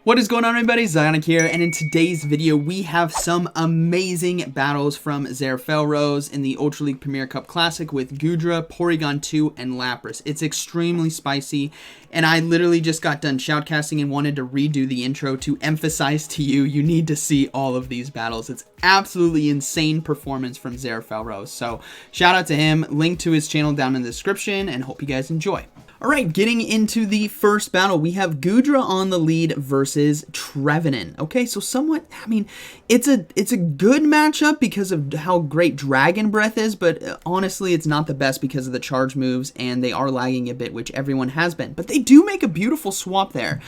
What is going on, everybody? ZyoniK here, and in today's video we have some amazing battles from Zerfelros in the Ultra League Premier Cup Classic with Goodra, Porygon 2, and Lapras. It's extremely spicy, and I literally just got done shoutcasting and wanted to redo the intro to emphasize to you, you need to see all of these battles. It's absolutely insane performance from Zerfelros, so shout out to him, link to his channel down in the description, and hope you guys enjoy. Alright, getting into the first battle, we have Goodra on the lead versus Trevenant. Okay, so somewhat, I mean, it's a good matchup because of how great Dragon Breath is, but honestly, it's not the best because of the charge moves, and they are lagging a bit, which everyone has been. But they do make a beautiful swap there.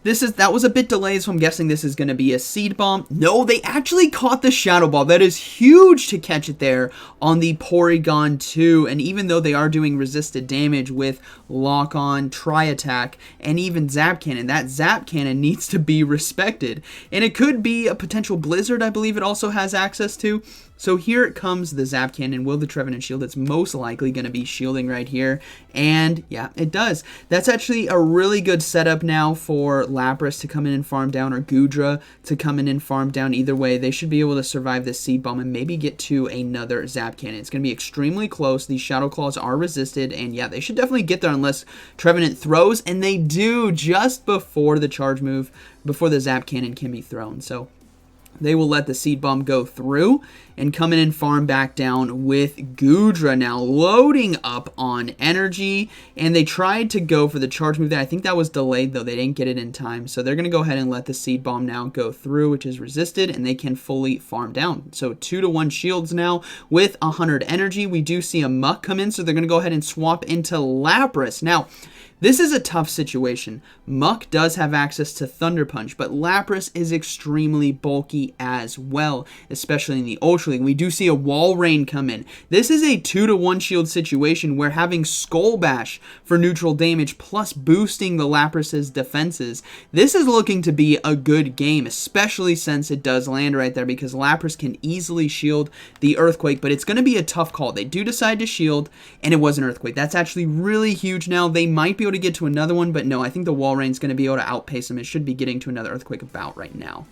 That was a bit delayed, so I'm guessing this is going to be a Seed Bomb. No, they actually caught the Shadow Ball. That is huge to catch it there on the Porygon 2. And even though they are doing resisted damage with Lock On, Tri-Attack, and even Zap Cannon, that Zap Cannon needs to be respected. And it could be a potential Blizzard, I believe it also has access to. So here comes the Zap Cannon. Will the Trevenant shield? It's most likely going to be shielding right here. And yeah, it does. That's actually a really good setup now for Lapras to come in and farm down, or Goodra to come in and farm down. Either way, they should be able to survive this Seed Bomb and maybe get to another Zap Cannon. It's going to be extremely close. These Shadow Claws are resisted, and yeah, they should definitely get there unless Trevenant throws, and they do just before the charge move, before the Zap Cannon can be thrown. So they will let the Seed Bomb go through and come in and farm back down with Goodra now loading up on energy. And they tried to go for the charge move there. I think that was delayed, though. They didn't get it in time. So they're going to go ahead and let the Seed Bomb now go through, which is resisted, and they can fully farm down. So 2-to-1 shields now with 100 energy. We do see a Muck come in, so they're going to go ahead and swap into Lapras. Now, this is a tough situation. Muck does have access to Thunder Punch, but Lapras is extremely bulky as well, especially in the Ultra League. We do see a Walrein come in. This is a 2-to-1 shield situation where having Skull Bash for neutral damage plus boosting the Lapras' defenses, this is looking to be a good game, especially since it does land right there because Lapras can easily shield the Earthquake, but it's going to be a tough call. They do decide to shield, and it was an Earthquake. That's actually really huge now. They might be able to get to another one, but no, I think the Walrein's going to be able to outpace them. It should be getting to another Earthquake about right now.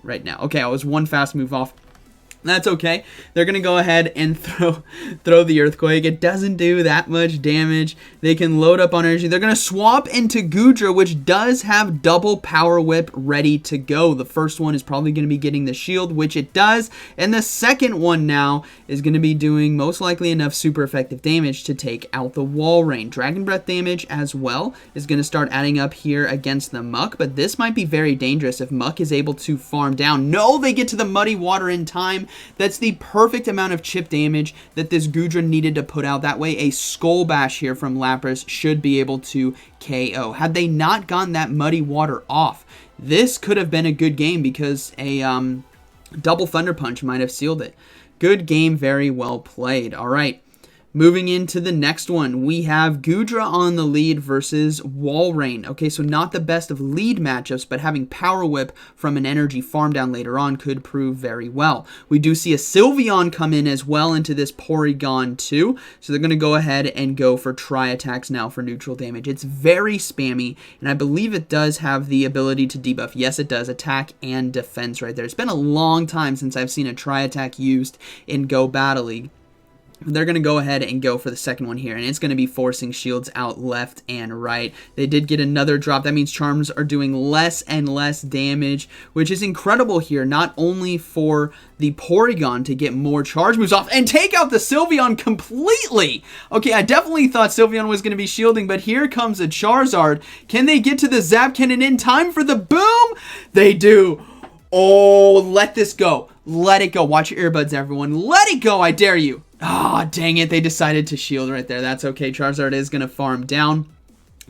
Okay, I was one fast move off. That's okay. They're going to go ahead and throw the Earthquake. It doesn't do that much damage. They can load up on energy. They're going to swap into Goodra, which does have double Power Whip ready to go. The first one is probably going to be getting the shield, which it does. And the second one now is going to be doing most likely enough super effective damage to take out the Walrein. Dragon Breath damage as well is going to start adding up here against the Muck, but this might be very dangerous if Muck is able to farm down. No, they get to the Muddy Water in time. That's the perfect amount of chip damage that this Goodra needed to put out. That way, a Skull Bash here from Lapras should be able to KO. Had they not gotten that Muddy Water off, this could have been a good game because a double Thunder Punch might have sealed it. Good game, very well played. All right. Moving into the next one, we have Goodra on the lead versus Walrein. Okay, so not the best of lead matchups, but having Power Whip from an energy farm down later on could prove very well. We do see a Sylveon come in as well into this Porygon 2, so they're going to go ahead and go for Tri-Attacks now for neutral damage. It's very spammy, and I believe it does have the ability to debuff. Yes, it does. Attack and defense right there. It's been a long time since I've seen a Tri-Attack used in Go Battle League. They're going to go ahead and go for the second one here, and it's going to be forcing shields out left and right. They did get another drop. That means charms are doing less and less damage, which is incredible here, not only for the Porygon to get more charge moves off and take out the Sylveon completely. Okay, I definitely thought Sylveon was going to be shielding, but here comes a Charizard. Can they get to the Zap Cannon in time for the boom? They do. Oh, let this go. Let it go. Watch your earbuds, everyone. Let it go, I dare you. Ah, dang it. They decided to shield right there. That's okay. Charizard is going to farm down.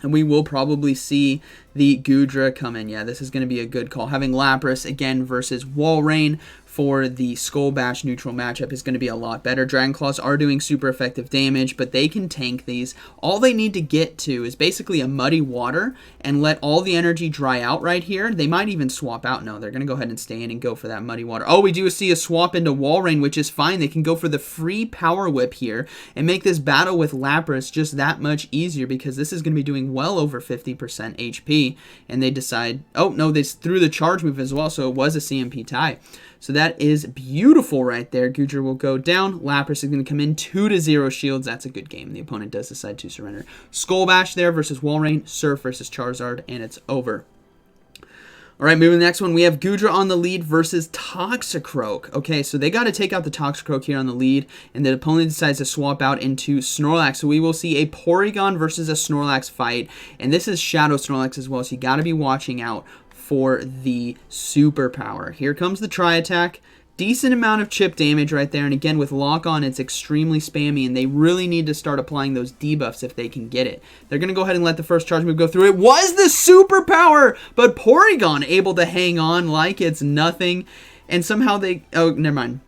And we will probably see the Goodra come in. Yeah, this is going to be a good call. Having Lapras again versus Walrein for the Skull Bash neutral matchup is going to be a lot better. Dragon Claws are doing super effective damage, but they can tank these. All they need to get to is basically a Muddy Water and let all the energy dry out right here. They might even swap out. No, they're going to go ahead and stay in and go for that Muddy Water. Oh, we do see a swap into Walrein, which is fine. They can go for the free Power Whip here and make this battle with Lapras just that much easier, because this is going to be doing well over 50% HP. And they decide, oh, no, they threw the charge move as well, so it was a CMP tie. So that is beautiful right there. Goodra will go down. Lapras is going to come in 2-0 shields. That's a good game. The opponent does decide to surrender. Skull Bash there versus Walrein. Surf versus Charizard, and it's over. All right, moving to the next one, we have Goodra on the lead versus Toxicroak. Okay, so they got to take out the Toxicroak here on the lead, and the opponent decides to swap out into Snorlax. So we will see a Porygon versus a Snorlax fight, and this is Shadow Snorlax as well, so you got to be watching out for the superpower. Here comes the Tri-Attack. Decent amount of chip damage right there, and again with Lock On it's extremely spammy, and they really need to start applying those debuffs if they can get it. They're going to go ahead and let the first charge move go through. It was the superpower, but Porygon able to hang on like it's nothing, and somehow they, oh, never mind.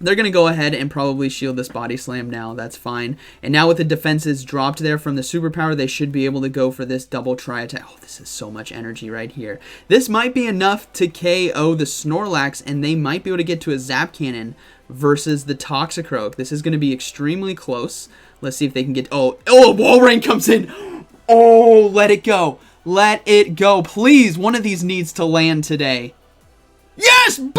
They're going to go ahead and probably shield this Body Slam now. That's fine. And now with the defenses dropped there from the superpower, they should be able to go for this double Tri-Attack. Oh, this is so much energy right here. This might be enough to KO the Snorlax, and they might be able to get to a Zap Cannon versus the Toxicroak. This is going to be extremely close. Let's see if they can get... Oh, Walrein comes in. Oh, let it go. Let it go. Please, one of these needs to land today. Yes! Boom!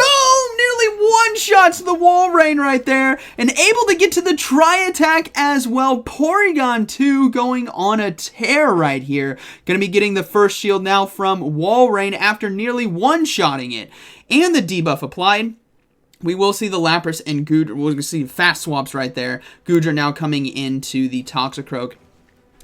Nearly one-shots the Walrein right there. And able to get to the Tri-Attack as well. Porygon 2 going on a tear right here. Going to be getting the first shield now from Walrein after nearly one-shotting it. And the debuff applied. We will see the Lapras and Goodra. We'll see fast swaps right there. Goodra now coming into the Toxicroak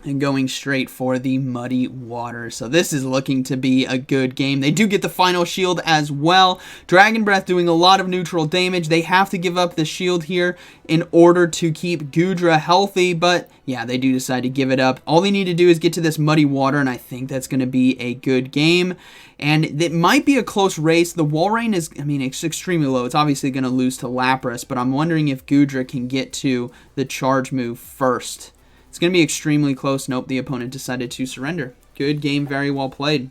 and going straight for the Muddy Water. So this is looking to be a good game. They do get the final shield as well. Dragon Breath doing a lot of neutral damage. They have to give up the shield here in order to keep Goodra healthy, but yeah, they do decide to give it up. All they need to do is get to this Muddy Water, and I think that's going to be a good game. And it might be a close race. The Walrein is, I mean, it's extremely low. It's obviously going to lose to Lapras, but I'm wondering if Goodra can get to the charge move first. It's going to be extremely close. Nope, the opponent decided to surrender. Good game, very well played.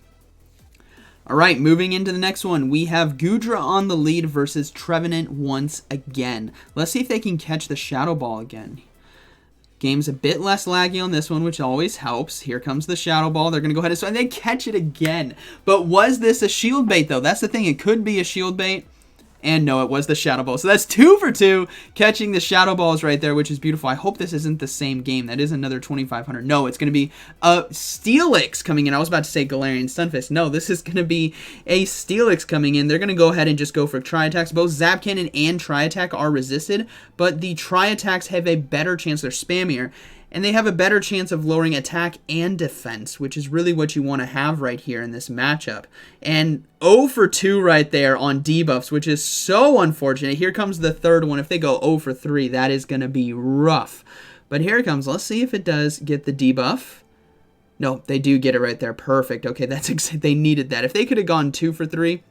All right, moving into the next one, we have Goodra on the lead versus Trevenant once again. Let's see if they can catch the Shadow Ball again. Game's a bit less laggy on this one, which always helps. Here comes the Shadow Ball. They're going to go ahead and they catch it again. But was this a shield bait, though? That's the thing. It could be a shield bait. And no, it was the Shadow Ball. So that's 2 for 2, catching the Shadow Balls right there, which is beautiful. I hope this isn't the same game. That is another 2,500. No, it's going to be a Steelix coming in. I was about to say Galarian Stunfisk. No, this is going to be a Steelix coming in. They're going to go ahead and just go for Tri-Attacks. Both Zap Cannon and Tri-Attack are resisted, but the Tri-Attacks have a better chance. They're spammier. And they have a better chance of lowering attack and defense, which is really what you want to have right here in this matchup. And 0 for 2 right there on debuffs, which is so unfortunate. Here comes the third one. If they go 0 for 3, that is going to be rough. But here it comes. Let's see if it does get the debuff. No, they do get it right there. Perfect. Okay, they needed that. If they could have gone 2 for 3...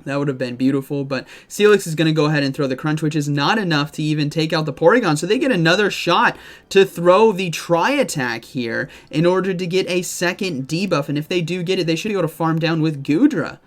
that would have been beautiful, but Steelix is going to go ahead and throw the Crunch, which is not enough to even take out the Porygon, so they get another shot to throw the Tri-Attack here in order to get a second debuff, and if they do get it, they should go to farm down with Goodra.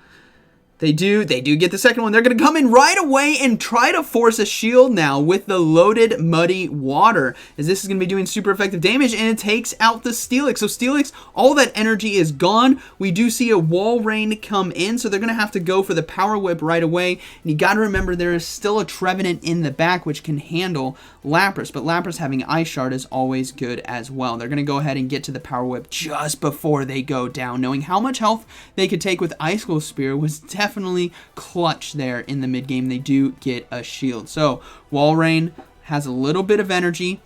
They do get the second one. They're going to come in right away and try to force a shield now with the loaded Muddy Water, as this is going to be doing super effective damage, and it takes out the Steelix. So Steelix, all that energy is gone. We do see a Walrein come in, so they're going to have to go for the Power Whip right away. And you got to remember there is still a Trevenant in the back, which can handle Lapras, but Lapras having Ice Shard is always good as well. They're going to go ahead and get to the Power Whip just before they go down, knowing how much health they could take with Icicle Spear was definitely clutch there in the mid game. They do get a shield. So Walrein has a little bit of energy.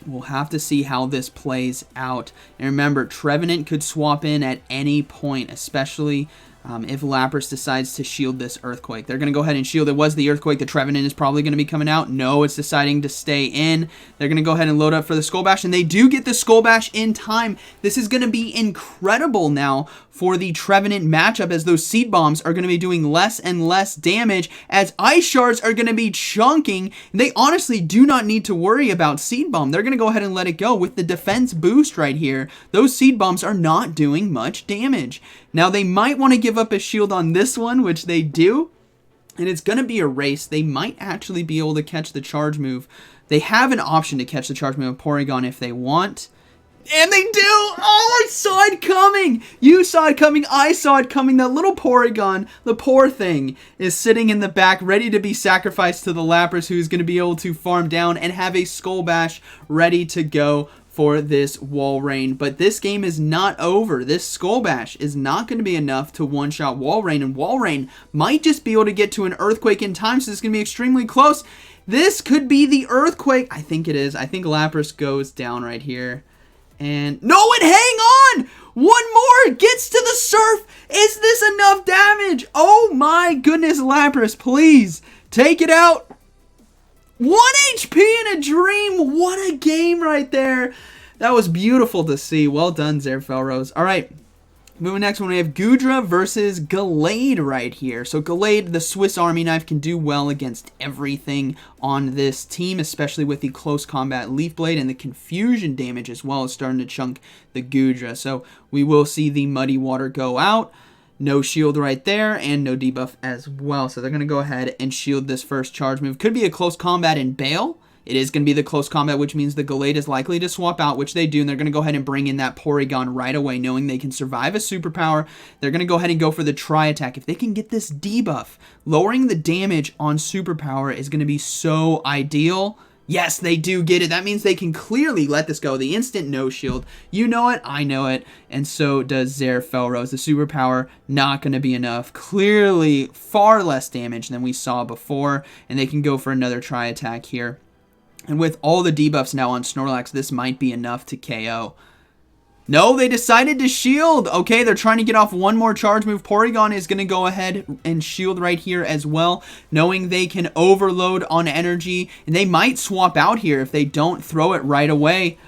We'll have to see how this plays out. And remember, Trevenant could swap in at any point, especially if Lapras decides to shield this Earthquake. They're going to go ahead and shield. It was the Earthquake. The Trevenant is probably going to be coming out. No, it's deciding to stay in. They're going to go ahead and load up for the Skull Bash, and they do get the Skull Bash in time. This is going to be incredible now for the Trevenant matchup, as those Seed Bombs are going to be doing less and less damage, as Ice Shards are going to be chunking. They honestly do not need to worry about Seed Bomb. They're going to go ahead and let it go with the defense boost right here. Those Seed Bombs are not doing much damage. Now, they might want to give up a shield on this one, which they do, and it's going to be a race. They might actually be able to catch the charge move. They have an option to catch the charge move of Porygon if they want. And they do! Oh, I saw it coming! You saw it coming, I saw it coming. That little Porygon, the poor thing, is sitting in the back ready to be sacrificed to the Lapras, who's going to be able to farm down and have a Skull Bash ready to go for this Walrein. But this game is not over. This Skull Bash is not going to be enough to one-shot Walrein, and Walrein might just be able to get to an Earthquake in time, so this is going to be extremely close. This could be the Earthquake. I think it is. I think Lapras goes down right here. And no, and hang on! One more! Gets to the Surf! Is this enough damage? Oh my goodness, Lapras, please take it out. 1 HP in a dream! What a game right there! That was beautiful to see. Well done, ZyoniK. Alright, moving next one, we have Goodra versus Gallade right here. So Gallade, the Swiss Army knife, can do well against everything on this team, especially with the close combat Leaf Blade, and the confusion damage as well is starting to chunk the Goodra. So we will see the Muddy Water go out. No shield right there, and no debuff as well. So they're going to go ahead and shield this first charge move. Could be a close combat in Bail. It is going to be the close combat, which means the Gallade is likely to swap out, which they do, and they're going to go ahead and bring in that Porygon right away, knowing they can survive a superpower. They're going to go ahead and go for the Tri-Attack. If they can get this debuff, lowering the damage on superpower is going to be so ideal. Yes, they do get it. That means they can clearly let this go. The instant no shield. You know it, I know it, and so does ZyoniK. The superpower, not going to be enough. Clearly far less damage than we saw before, and they can go for another Tri-Attack here. And with all the debuffs now on Snorlax, this might be enough to KO. No, they decided to shield. Okay, they're trying to get off one more charge move. Porygon is going to go ahead and shield right here as well, knowing they can overload on energy. And they might swap out here if they don't throw it right away.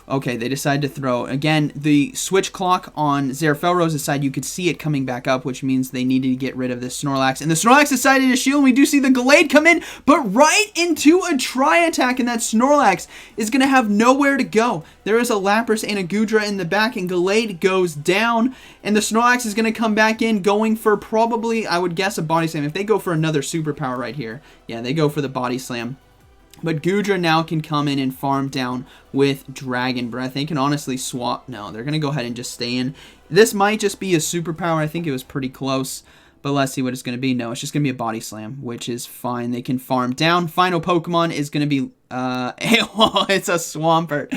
Okay, they decide to throw. Again, the switch clock on ZyoniK's side, you could see it coming back up, which means they needed to get rid of this Snorlax. And the Snorlax decided to shield. We do see the Gallade come in, but right into a Tri-Attack, and that Snorlax is going to have nowhere to go. There is a Lapras and a Goodra in the back, and Gallade goes down, and the Snorlax is going to come back in, going for probably, I would guess, a Body Slam. If they go for another superpower right here, yeah, they go for the Body Slam. But Goodra now can come in and farm down with Dragon Breath. They can honestly swap. No, they're going to go ahead and just stay in. This might just be a superpower. I think it was pretty close. But let's see what it's going to be. No, it's just going to be a Body Slam, which is fine. They can farm down. Final Pokemon is going to be... it's a Swampert.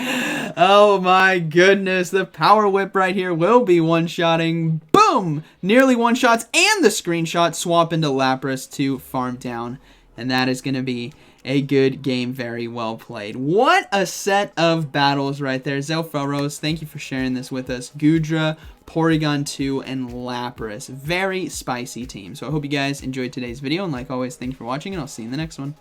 Oh my goodness. The Power Whip right here will be one-shotting. Boom! Nearly one-shots, and the screenshot swap into Lapras to farm down. And that is going to be a good game. Very well played. What a set of battles right there. ZyoniK, thank you for sharing this with us. Goodra, Porygon 2, and Lapras. Very spicy team. So I hope you guys enjoyed today's video. And like always, thank you for watching, and I'll see you in the next one.